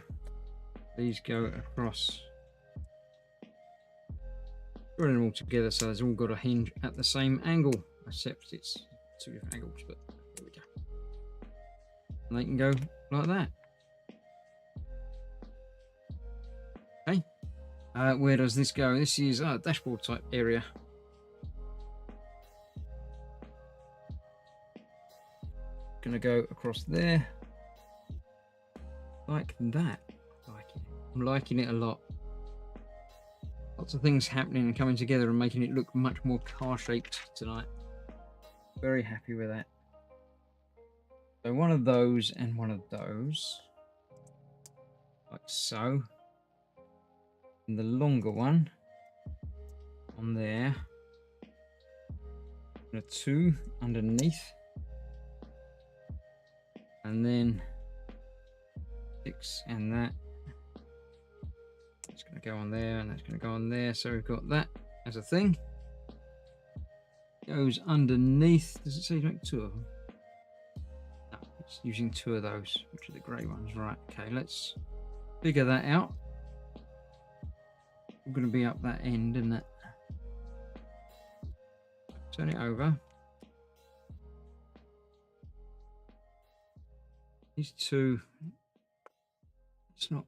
These go across. Putting them all together so it's all got a hinge at the same angle, except it's 2 different angles, but there we go. And they can go like that. Okay. Where does this go? This is a dashboard type area. Gonna go across there. Like that. I'm liking it a lot. Lots of things happening and coming together and making it look much more car-shaped tonight. Very happy with that. So one of those and one of those. Like so. And the longer one on there. And a 2 underneath. And then 6 and that. It's going to go on there and that's going to go on there. So we've got that as a thing. Goes underneath. Does it say you make 2 of them? No, it's using 2 of those, which are the grey ones. Right, okay, let's figure that out. We're going to be up that end, isn't it? Turn it over. These 2. It's not.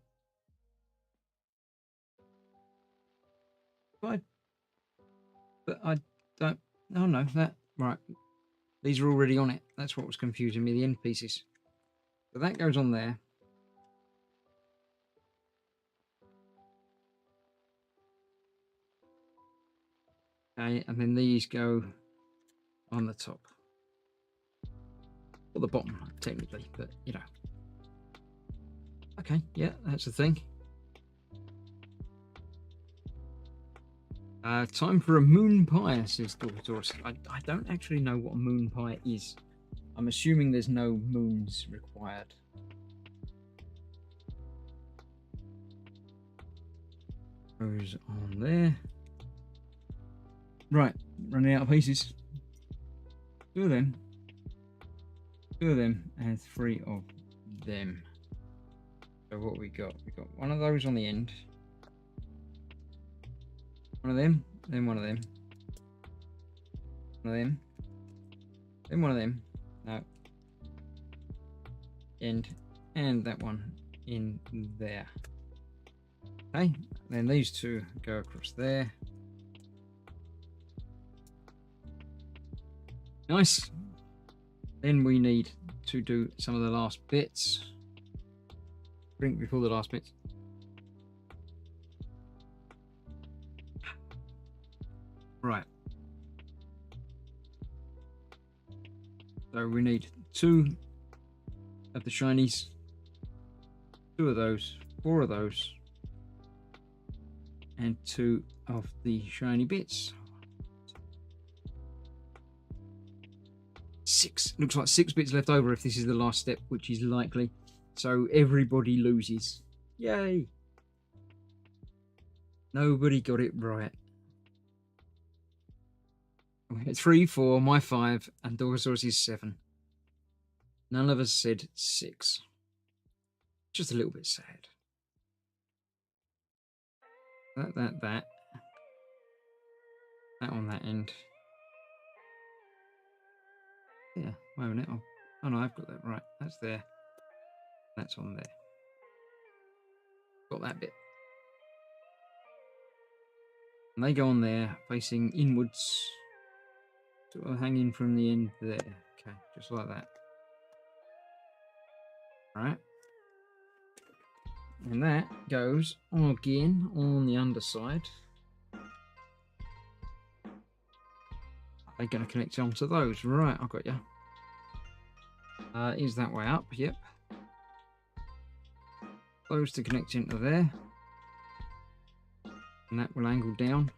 But I don't. Oh no, that right. These are already on it. That's what was confusing me. The end pieces. So that goes on there. Okay, and then these go on the top. Or the bottom, technically, but you know. Okay, yeah, that's the thing. Time for a moon pie, says Dorkosaurus. I don't actually know what a moon pie is. I'm assuming there's no moons required. Goes on there. Right, running out of pieces. 2 of them. 2 of them and 3 of them. So what we got? We got one of those on the end. One of them, then one of them. One of them. Then one of them. No. End. And that one in there. Okay. Then these 2 go across there. Nice. Then we need to do some of the last bits. Drink before the last bits. Right. So we need 2 of the shinies, 2 of those, 4 of those, and 2 of the shiny bits. 6. Looks like 6 bits left over if this is the last step, which is likely. So everybody loses. Yay! Nobody got it right. We hit 3, 4, my 5, and Dorsaurus' 7. None of us said 6. Just a little bit sad. That. That on that end. Yeah, wait a minute. Oh no, I've got that right. That's there. That's on there. Got that bit. And they go on there, facing inwards. Sort of hanging from the end there. Okay, just like that. Alright. And that goes again on the underside. They're going to connect onto those. Right, I've got you. Is that way up? Yep. Those to connect into there. And that will angle down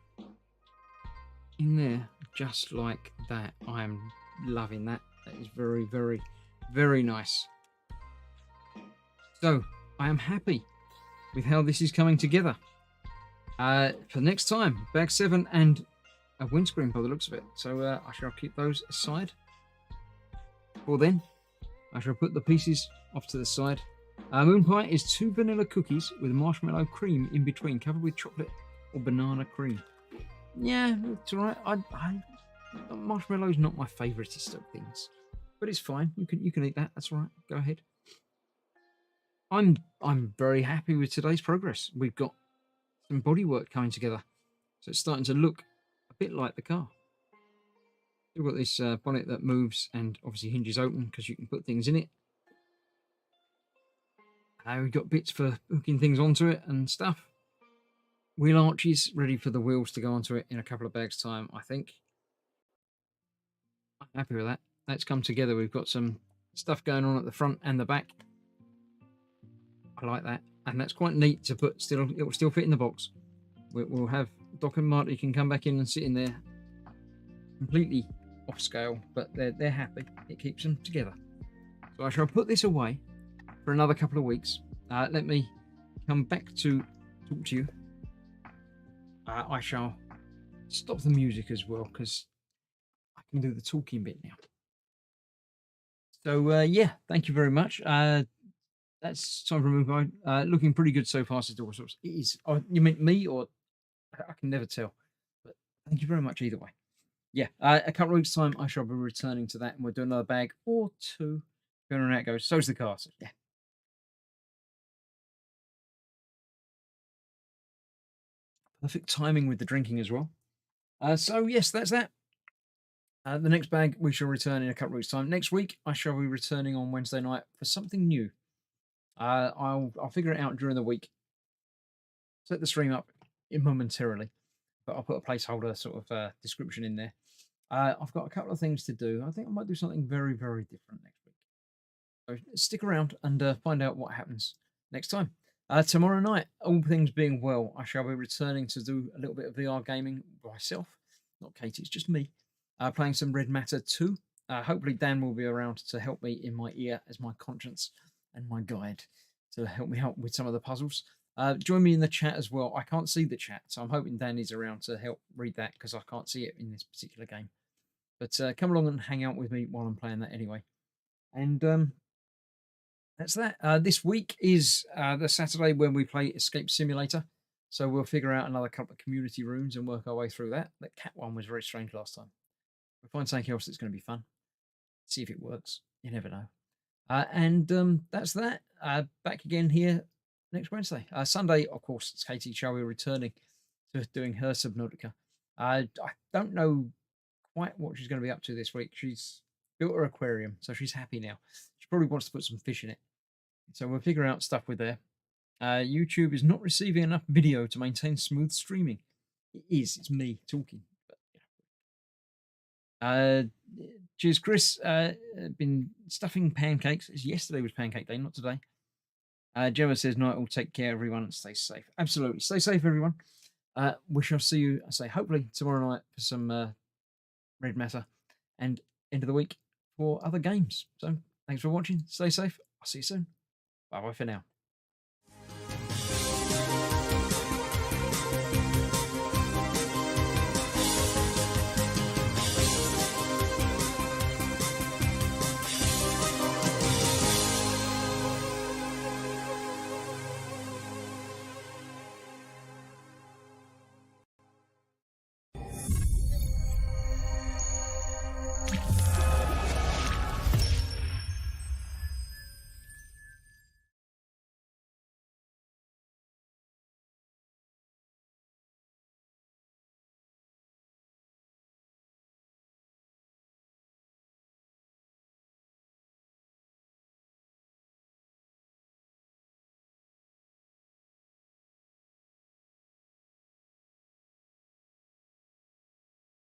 in there, just like that. I am loving that. That is very, very, very nice. So, I am happy with how this is coming together. For next time, bag 7 and a windscreen by the looks of it. So I shall keep those aside. For then, I shall put the pieces off to the side. Moon pie is 2 vanilla cookies with marshmallow cream in between, covered with chocolate or banana cream. Yeah, it's alright. Marshmallow's not my favouriteest of things, but it's fine. You can eat that. That's all right. Go ahead. I'm very happy with today's progress. We've got some bodywork coming together, so it's starting to look a bit like the car. We've got this bonnet that moves and obviously hinges open because you can put things in it. We've got bits for hooking things onto it and stuff. Wheel arches ready for the wheels to go onto it in a couple of bags' time, I think. I'm happy with that. That's come together. We've got some stuff going on at the front and the back. I like that. And that's quite neat to put still. It will still fit in the box. We'll have Doc and Marty can come back in and sit in there completely off scale, but they're happy. It keeps them together. So I shall put this away for another couple of weeks. Let me come back to talk to you. I shall stop the music as well because I can do the talking bit now. So yeah, thank you very much. That's time for a move on. Looking pretty good so far, says Dorsaurus. It is. Oh, you meant me or I can never tell. But thank you very much either way. Yeah, a couple of weeks' time, I shall be returning to that, and we'll do another bag or 2. Going on how it goes. So's the car. So yeah. Perfect timing with the drinking as well. So yes, that's that. The next bag we shall return in a couple of weeks' time. Next week, I shall be returning on Wednesday night for something new. I'll figure it out during the week. Set the stream up momentarily, but I'll put a placeholder sort of description in there. I've got a couple of things to do. I think I might do something very, very different next week. So stick around and find out what happens next time. Tomorrow night, all things being well, I shall be returning to do a little bit of VR gaming myself. Not Katie, it's just me. Playing some Red Matter 2. Hopefully Dan will be around to help me in my ear as my conscience and my guide to help me out with some of the puzzles. Join me in the chat as well. I can't see the chat, so I'm hoping Dan is around to help read that because I can't see it in this particular game. But come along and hang out with me while I'm playing that anyway. And that's that. This week is the Saturday when we play Escape Simulator. So we'll figure out another couple of community rooms and work our way through that. That cat one was very strange last time. We'll find something else that's going to be fun. See if it works. You never know. And that's that. Back again here next Wednesday. Sunday, of course, it's Katie shall be returning to doing her Subnautica. I don't know quite what she's going to be up to this week. She's built her aquarium, so she's happy now. She probably wants to put some fish in it. So we'll figure out stuff with there. YouTube is not receiving enough video to maintain smooth streaming. It is. It's me talking. But, yeah. Cheers, Chris. Been stuffing pancakes. Yesterday was pancake day, not today. Gemma says, night will take care, everyone, and stay safe. Absolutely. Stay safe, everyone. We shall see you, I say, hopefully tomorrow night for some Red Matter and end of the week for other games. So thanks for watching. Stay safe. I'll see you soon. Bye bye for now.